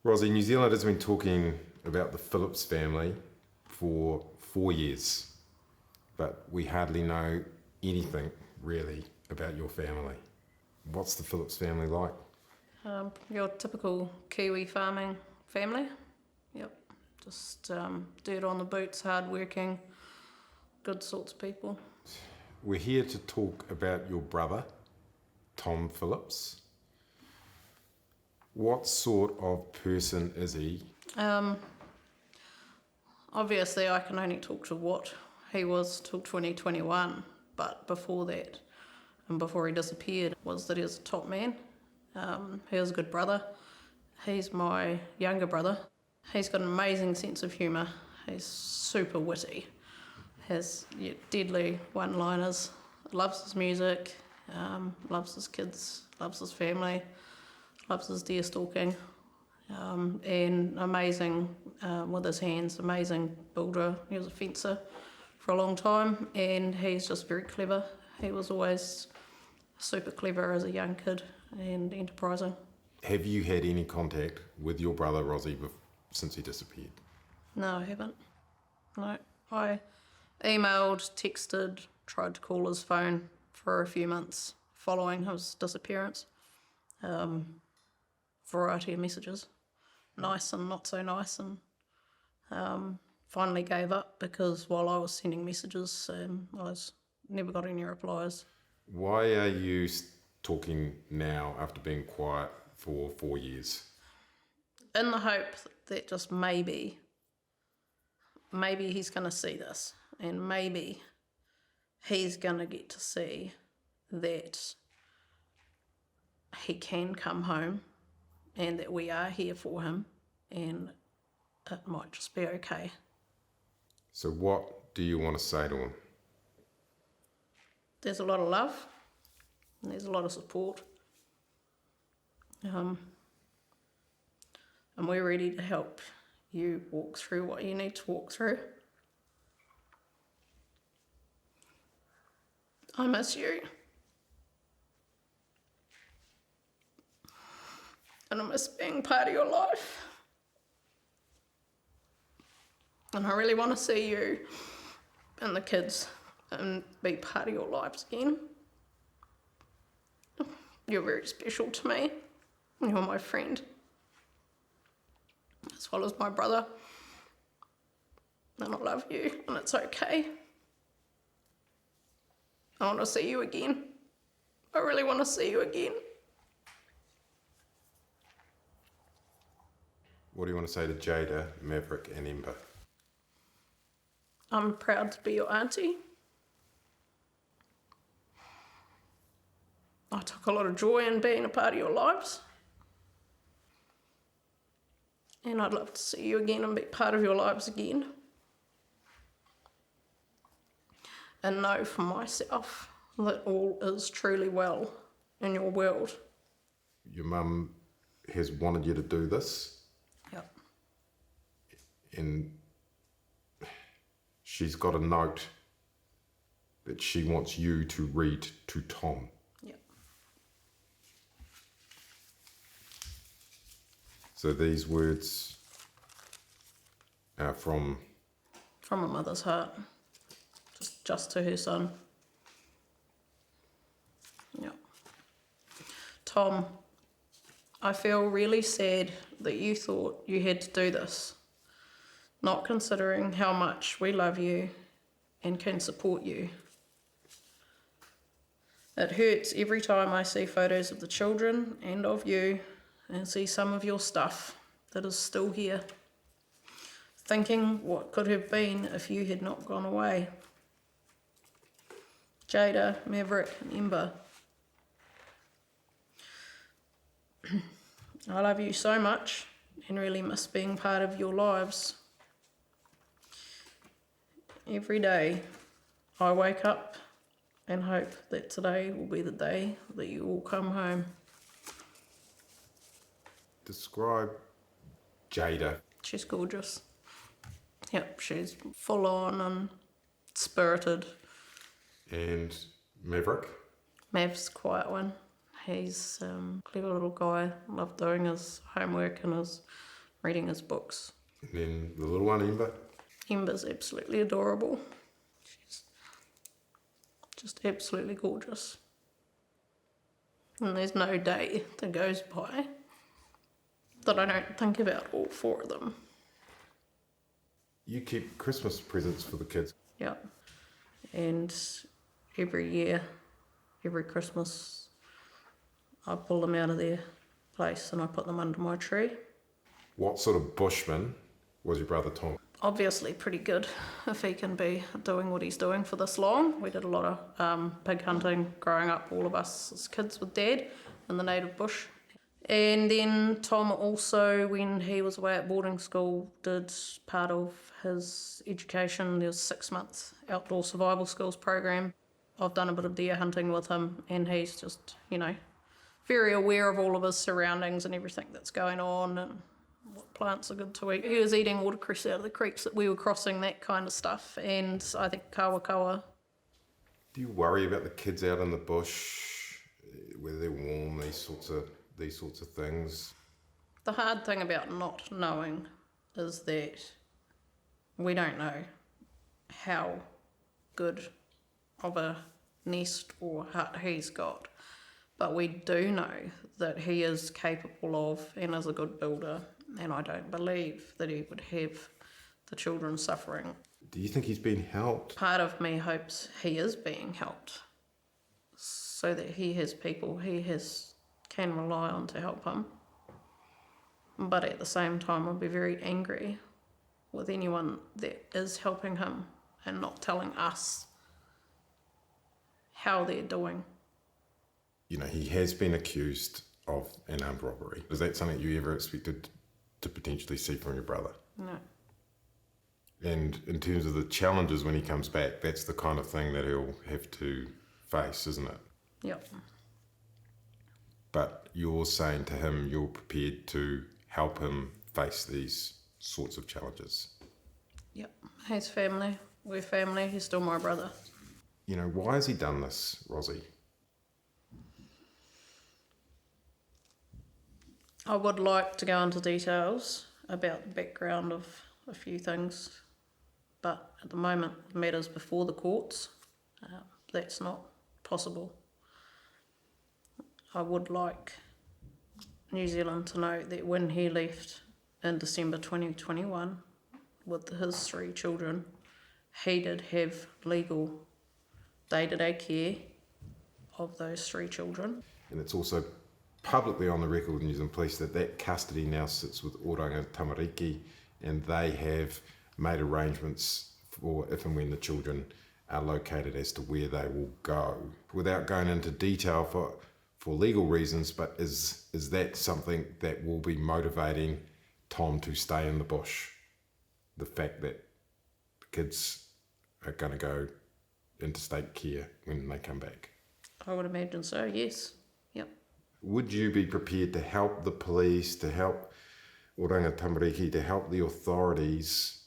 Rozzi, New Zealand has been talking about the Phillips family for 4 years, but we hardly know anything really about your family. What's the Phillips family like? Your typical Kiwi farming family. Yep. Just dirt on the boots, hard-working, good sorts of people. We're here to talk about your brother, Tom Phillips. What sort of person is he? Obviously, I can only talk to what he was till 2021, but before that, and before he disappeared, was that he was a top man. He was a good brother. He's my younger brother. He's got an amazing sense of humour. He's super witty. Has deadly one-liners. Loves his music. Loves his kids. Loves his family. Loves his deer stalking. And amazing with his hands. Amazing builder. He was a fencer for a long time, and he's just very clever. He was always super clever as a young kid and enterprising. Have you had any contact with your brother, Rozzi, since he disappeared? No, I haven't. No. I emailed, texted, tried to call his phone for a few months following his disappearance. Variety of messages. Nice and not so nice, and finally gave up because while I was sending messages, I never got any replies. Why are you talking now after being quiet for 4 years? In the hope that just maybe he's going to see this, and maybe he's going to get to see that he can come home and that we are here for him, and it might just be okay. So what do you want to say to him? There's a lot of love, and there's a lot of support. And we're ready to help you walk through what you need to walk through. I miss you. And I miss being part of your life. And I really want to see you and the kids and be part of your lives again. You're very special to me. You're my friend, as well as my brother. And I love you, and it's okay. I want to see you again. I really want to see you again. What do you want to say to Jayda, Maverick and Ember? I'm proud to be your auntie. I took a lot of joy in being a part of your lives. And I'd love to see you again and be part of your lives again. And know for myself that all is truly well in your world. Your mum has wanted you to do this. Yep. And she's got a note that she wants you to read to Tom. Yep. So these words are from a mother's heart, just to her son. Yep. Tom, I feel really sad that you thought you had to do this, not considering how much we love you and can support you. It hurts every time I see photos of the children and of you and see some of your stuff that is still here, thinking what could have been if you had not gone away. Jayda, Maverick and Ember, I love you so much and really miss being part of your lives. Every day I wake up and hope that today will be the day that you all come home. Describe Jayda. She's gorgeous. Yep, she's full on and spirited. And Maverick? Mav's a quiet one. He's a clever little guy. Loved doing his homework and his reading his books. And then the little one, Ember. Ember's absolutely adorable. She's just absolutely gorgeous. And there's no day that goes by that I don't think about all four of them. You keep Christmas presents for the kids. Yeah. And every year, every Christmas, I pull them out of their place and I put them under my tree. What sort of bushman was your brother Tom? Obviously pretty good if he can be doing what he's doing for this long. We did a lot of pig hunting growing up, all of us as kids with Dad in the native bush. And then Tom also, when he was away at boarding school, did part of his education. There was 6 months outdoor survival skills program. I've done a bit of deer hunting with him, and he's just, very aware of all of his surroundings and everything that's going on and what plants are good to eat. He was eating watercress out of the creeks that we were crossing, that kind of stuff. And I think kawa. Do you worry about the kids out in the bush, whether they're warm, these sorts of things? The hard thing about not knowing is that we don't know how good of a nest or hut he's got, but we do know that he is capable of and is a good builder, and I don't believe that he would have the children suffering. Do you think he's been helped? Part of me hopes he is being helped so that he has people can rely on to help him. But at the same time, I'll be very angry with anyone that is helping him and not telling us how they're doing. He has been accused of an armed robbery. Is that something you ever expected to potentially see from your brother? No. And in terms of the challenges when he comes back, that's the kind of thing that he'll have to face, isn't it? Yep. But you're saying to him you're prepared to help him face these sorts of challenges. Yep. He's family. We're family. He's still my brother. Why has he done this, Rozzi? I would like to go into details about the background of a few things, but at the moment the matter's before the courts. That's not possible. I would like New Zealand to know that when he left in December 2021 with his 3 children, he did have legal day-to-day care of those 3 children. And it's also publicly on the record with New Zealand Police that custody now sits with Oranga Tamariki, and they have made arrangements for if and when the children are located as to where they will go. Without going into detail for legal reasons, but is that something that will be motivating Tom to stay in the bush? The fact that the kids are going to go into state care when they come back? I would imagine so, yes. Yep. Would you be prepared to help the police, to help Oranga Tamariki, to help the authorities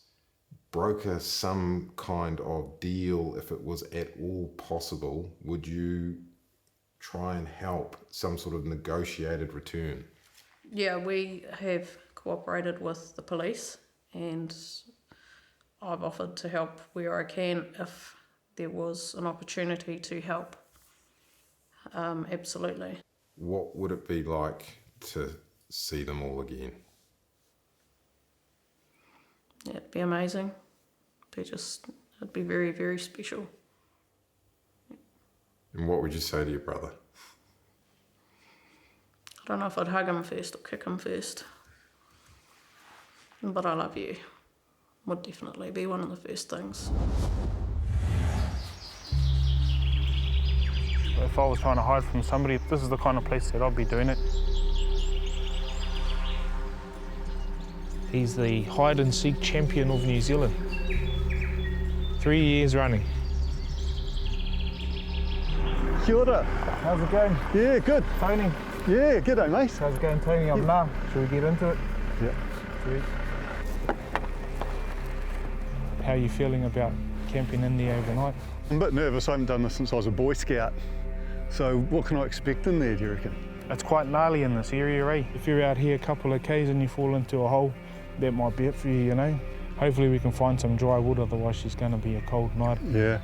broker some kind of deal if it was at all possible? Would you try and help some sort of negotiated return? Yeah, we have cooperated with the police, and I've offered to help where I can if there was an opportunity to help. Absolutely. What would it be like to see them all again? Yeah, it'd be amazing. It'd be very, very special. And what would you say to your brother? I don't know if I'd hug him first or kick him first. But I love you would definitely be one of the first things. If I was trying to hide from somebody, this is the kind of place that I'd be doing it. He's the hide and seek champion of New Zealand. 3 years running. Kia ora. How's it going? Yeah, good. Tony? Yeah, g'day, mate. How's it going, Tony? I'm Nam. Shall we get into it? Yeah. Sweet. How are you feeling about camping in there overnight? I'm a bit nervous. I haven't done this since I was a Boy Scout. So what can I expect in there, do you reckon? It's quite gnarly in this area, eh? If you're out here a couple of k's and you fall into a hole, that might be it for you, you know? Hopefully we can find some dry wood, otherwise she's going to be a cold night. Yeah.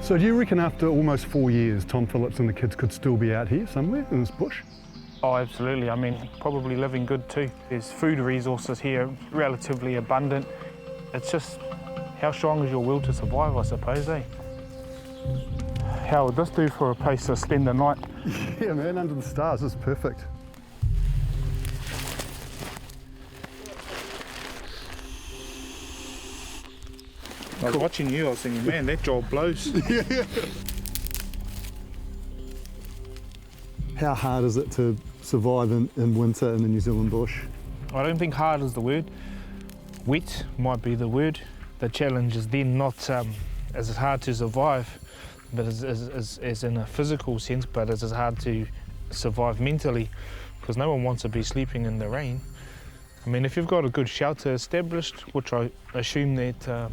So do you reckon after almost 4 years, Tom Phillips and the kids could still be out here somewhere in this bush? Oh, absolutely. I mean, probably living good too. There's food resources here, relatively abundant. It's just how strong is your will to survive, I suppose, eh? How would this do for a place to spend the night? Yeah, man, under the stars is perfect. I was watching you, I was thinking, man, that job blows. How hard is it to survive in winter in the New Zealand bush? I don't think hard is the word. Wet might be the word. The challenge is then not as hard to survive, but as in a physical sense, but it's as hard to survive mentally, because no one wants to be sleeping in the rain. I mean, if you've got a good shelter established, which I assume that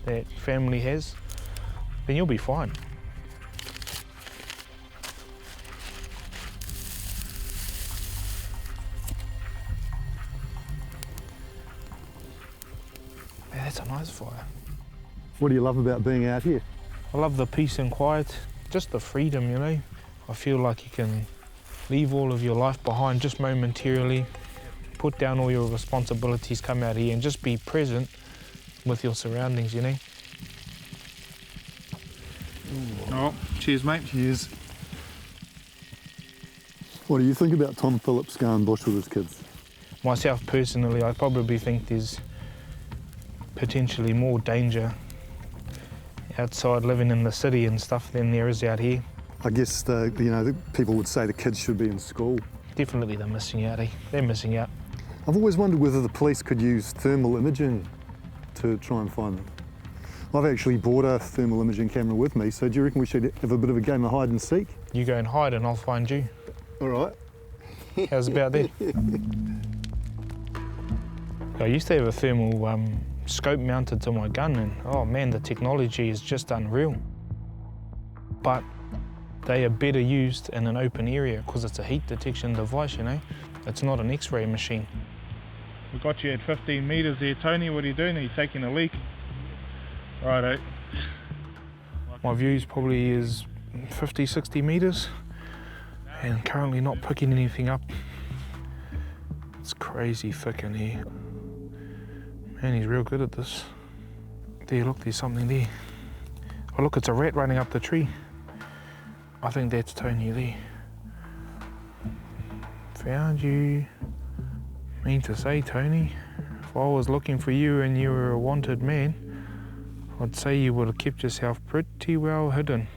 that family has, then you'll be fine. Yeah, that's a nice fire. What do you love about being out here? I love the peace and quiet, just the freedom, you know. I feel like you can leave all of your life behind just momentarily, put down all your responsibilities, come out here and just be present with your surroundings, you know. Oh, cheers, mate. Cheers. What do you think about Tom Phillips going bush with his kids? Myself personally, I probably think there's potentially more danger outside living in the city and stuff than there is out here. I guess the people would say the kids should be in school. Definitely they're missing out, eh? They're missing out. I've always wondered whether the police could use thermal imaging to try and find them. I've actually brought a thermal imaging camera with me, so do you reckon we should have a bit of a game of hide and seek? You go and hide and I'll find you. All right. How's about that? I used to have a thermal scope mounted to my gun, and oh man, the technology is just unreal. But they are better used in an open area because it's a heat detection device, you know. It's not an X-ray machine. We got you at 15 metres there, Tony. What are you doing? Are you taking a leak? Righto. My view probably is 50, 60 metres and currently not picking anything up. It's crazy thick in here. Man, he's real good at this. There, look, there's something there. Oh look, it's a rat running up the tree. I think that's Tony there. Found you. Mean to say, Tony, if I was looking for you and you were a wanted man, I'd say you would have kept yourself pretty well hidden.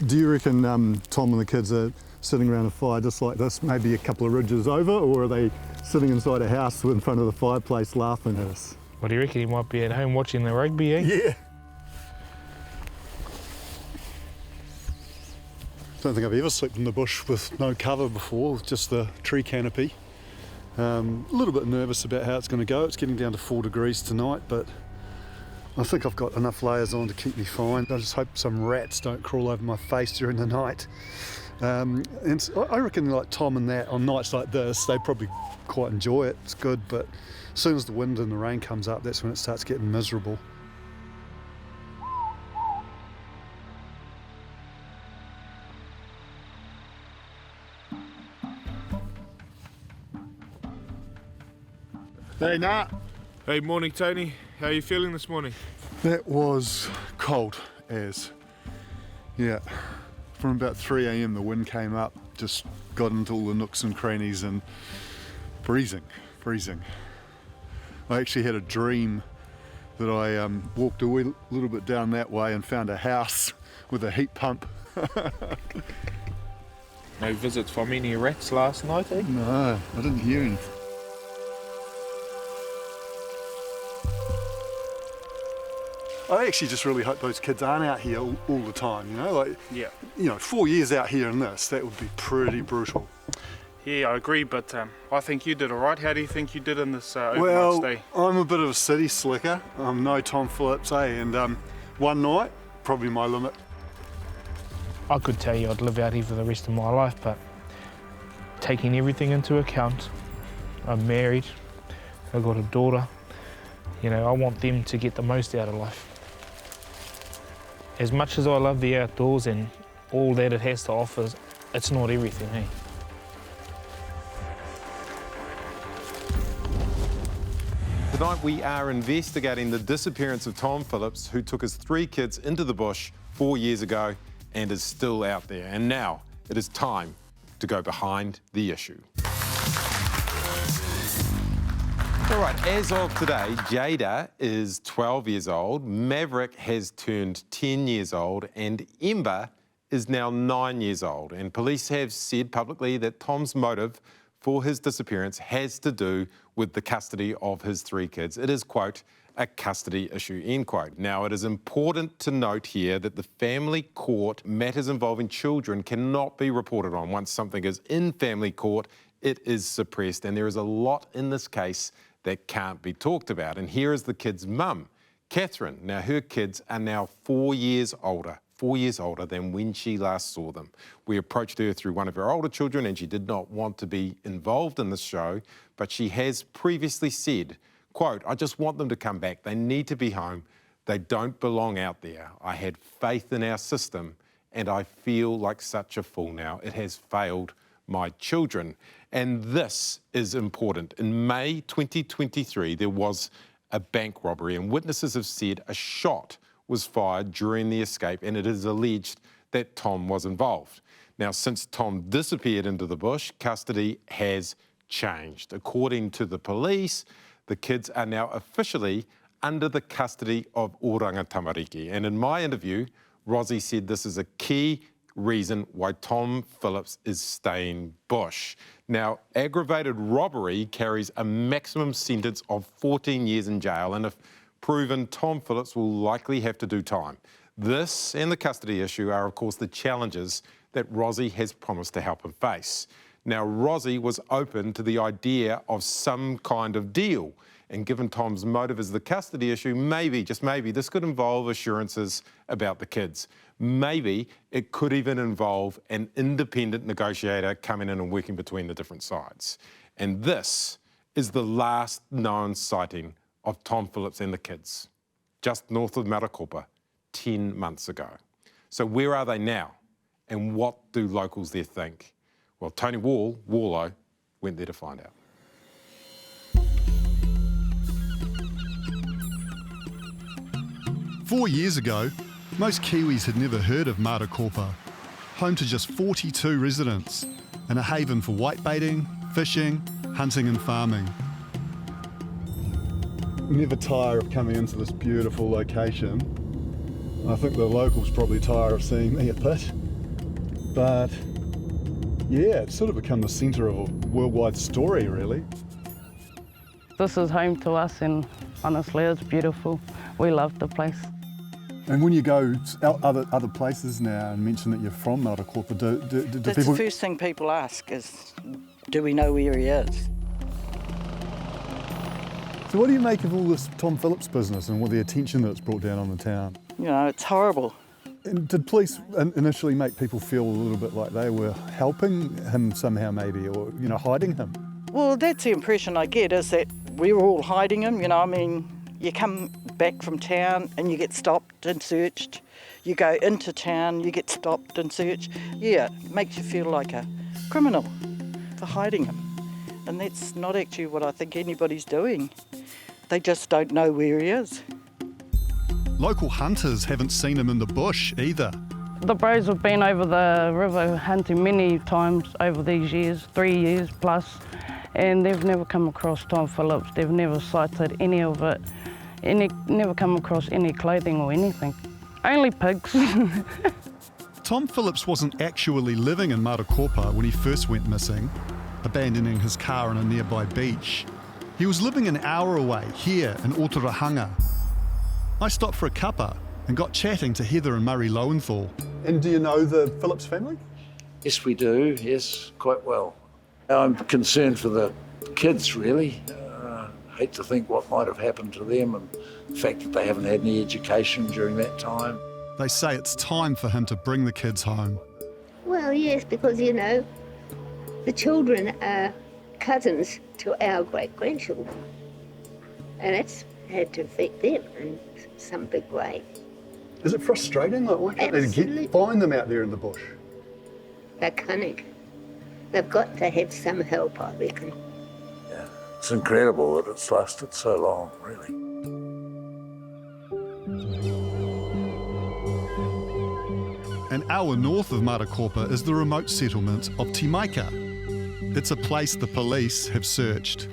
Do you reckon Tom and the kids are sitting around a fire just like this, maybe a couple of ridges over, or are they sitting inside a house in front of the fireplace laughing at us? What do you reckon? He might be at home watching the rugby, eh? Yeah. Don't think I've ever slept in the bush with no cover before, just the tree canopy. A little bit nervous about how it's going to go. It's getting down to 4 degrees tonight, but I think I've got enough layers on to keep me fine. I just hope some rats don't crawl over my face during the night. And I reckon like Tom and that, on nights like this, they probably quite enjoy it. It's good, but as soon as the wind and the rain comes up, that's when it starts getting miserable. Hey, Nat. Hey, morning, Tony. How are you feeling this morning? That was cold as. Yeah. From about 3 a.m. the wind came up, just got into all the nooks and crannies and freezing. I actually had a dream that I walked a little bit down that way and found a house with a heat pump. No visits from any rats last night, eh? No, I didn't hear anything. I actually just really hope those kids aren't out here all the time, you know, like, Yeah. 4 years out here in this, that would be pretty brutal. Yeah, I agree, but I think you did all right. How do you think you did in this overnight Well, stay? I'm a bit of a city slicker. I'm no Tom Phillips, and one night, probably my limit. I could tell you I'd live out here for the rest of my life, but taking everything into account, I'm married, I've got a daughter, you know, I want them to get the most out of life. As much as I love the outdoors and all that it has to offer, it's not everything, eh? Tonight we are investigating the disappearance of Tom Phillips, who took his 3 kids into the bush 4 years ago and is still out there. And now it is time to go behind the issue. All right, as of today, Jayda is 12 years old, Maverick has turned 10 years old, and Ember is now 9 years old. And police have said publicly that Tom's motive for his disappearance has to do with the custody of his 3 kids. It is, quote, a custody issue, end quote. Now, it is important to note here that the family court matters involving children cannot be reported on. Once something is in family court, it is suppressed, and there is a lot in this case that can't be talked about. And here is the kid's mum, Catherine. Now, her kids are now 4 years older than when she last saw them. We approached her through one of her older children, and she did not want to be involved in this show, but she has previously said, quote, I just want them to come back. They need to be home. They don't belong out there. I had faith in our system, and I feel like such a fool now. It has failed my children. And this is important. In May 2023, there was a bank robbery, and witnesses have said a shot was fired during the escape, and it is alleged that Tom was involved. Now, since Tom disappeared into the bush, custody has changed. According to the police, the kids are now officially under the custody of Oranga Tamariki. And in my interview, Rozzi said this is a key reason why Tom Phillips is staying bush. Now, aggravated robbery carries a maximum sentence of 14 years in jail, and if proven, Tom Phillips will likely have to do time. This and the custody issue are, of course, the challenges that Rozzi has promised to help him face. Now, Rozzi was open to the idea of some kind of deal, and given Tom's motive is the custody issue, maybe, just maybe, this could involve assurances about the kids. Maybe it could even involve an independent negotiator coming in and working between the different sides. And this is the last known sighting of Tom Phillips and the kids, just north of Marokopa, 10 months ago. So where are they now? And what do locals there think? Well, Tony Warlow, went there to find out. Four years ago, most Kiwis had never heard of Marokopa, home to just 42 residents and a haven for whitebaiting, fishing, hunting and farming. Never tire of coming into this beautiful location. I think the locals probably tire of seeing me a bit, but yeah, it's sort of become the centre of a worldwide story, really. This is home to us, and honestly, it's beautiful. We love the place. And when you go out other places now and mention that you're from Marokopa, do That's people... the first thing people ask is, do we know where he is? So what do you make of all this Tom Phillips business and what the attention that it's brought down on the town? You know, it's horrible. And did police initially make people feel a little bit like they were helping him somehow maybe, or, you know, hiding him? Well, that's the impression I get, is that we're all hiding him, you know. I mean, you come back from town and you get stopped and searched. You go into town, you get stopped and searched. Yeah, it makes you feel like a criminal for hiding him. And that's not actually what I think anybody's doing. They just don't know where he is. Local hunters haven't seen him in the bush either. The bros have been over the river hunting many times over these years, 3 years plus, and they've never come across Tom Phillips. They've never sighted any of it, never come across any clothing or anything. Only pigs. Tom Phillips wasn't actually living in Marokopa when he first went missing, abandoning his car on a nearby beach. He was living an hour away, here in Oturahanga. I stopped for a cuppa and got chatting to Heather and Murray Lowenthal. And do you know the Phillips family? Yes, we do. Yes, quite well. I'm concerned for the kids, really. Hate to think what might have happened to them and the fact that they haven't had any education during that time. They say it's time for him to bring the kids home. Well, yes, because, you know, the children are cousins to our great-grandchildren. And it's had to affect them in some big way. Is it frustrating? Like, why can't Absolutely. they find them out there in the bush? They're cunning. They've got to have some help, I reckon. Yeah, it's incredible that it's lasted so long, really. An hour north of Marokopa is the remote settlement of Timaika. It's a place the police have searched.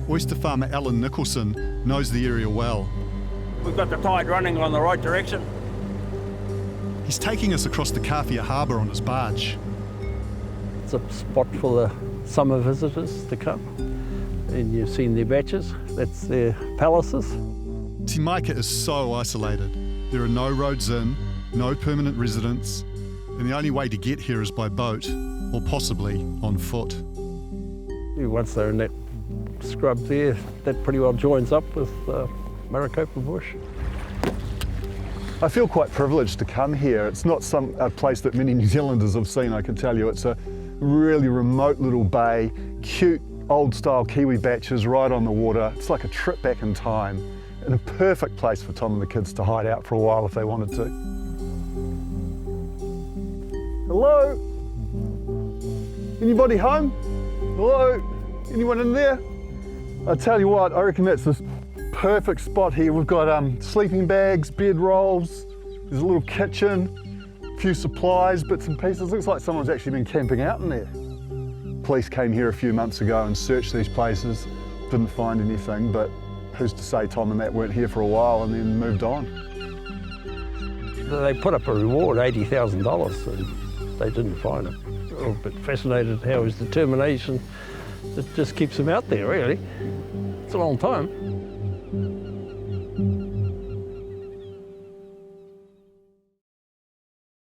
Oyster farmer Alan Nicholson knows the area well. We've got the tide running on the right direction. He's taking us across the Kawhia harbour on his barge. It's a spot for the summer visitors to come. And you've seen their batches, that's their palaces. Timaika is so isolated. There are no roads in, no permanent residents, and the only way to get here is by boat, or possibly on foot. Once they're in that scrub there, that pretty well joins up with Marokopa bush. I feel quite privileged to come here. It's not a place that many New Zealanders have seen, I can tell you. It's a really remote little bay, cute old-style Kiwi batches right on the water. It's like a trip back in time, and a perfect place for Tom and the kids to hide out for a while if they wanted to. Hello? Anybody home? Hello? Anyone in there? I tell you what, I reckon that's this perfect spot here. We've got sleeping bags, bed rolls, there's a little kitchen, a few supplies, bits and pieces. Looks like someone's actually been camping out in there. Police came here a few months ago and searched these places, didn't find anything, but who's to say Tom and that weren't here for a while and then moved on. They put up a reward, $80,000, and they didn't find it. A little bit fascinated how his determination, it just keeps him out there, really. It's a long time.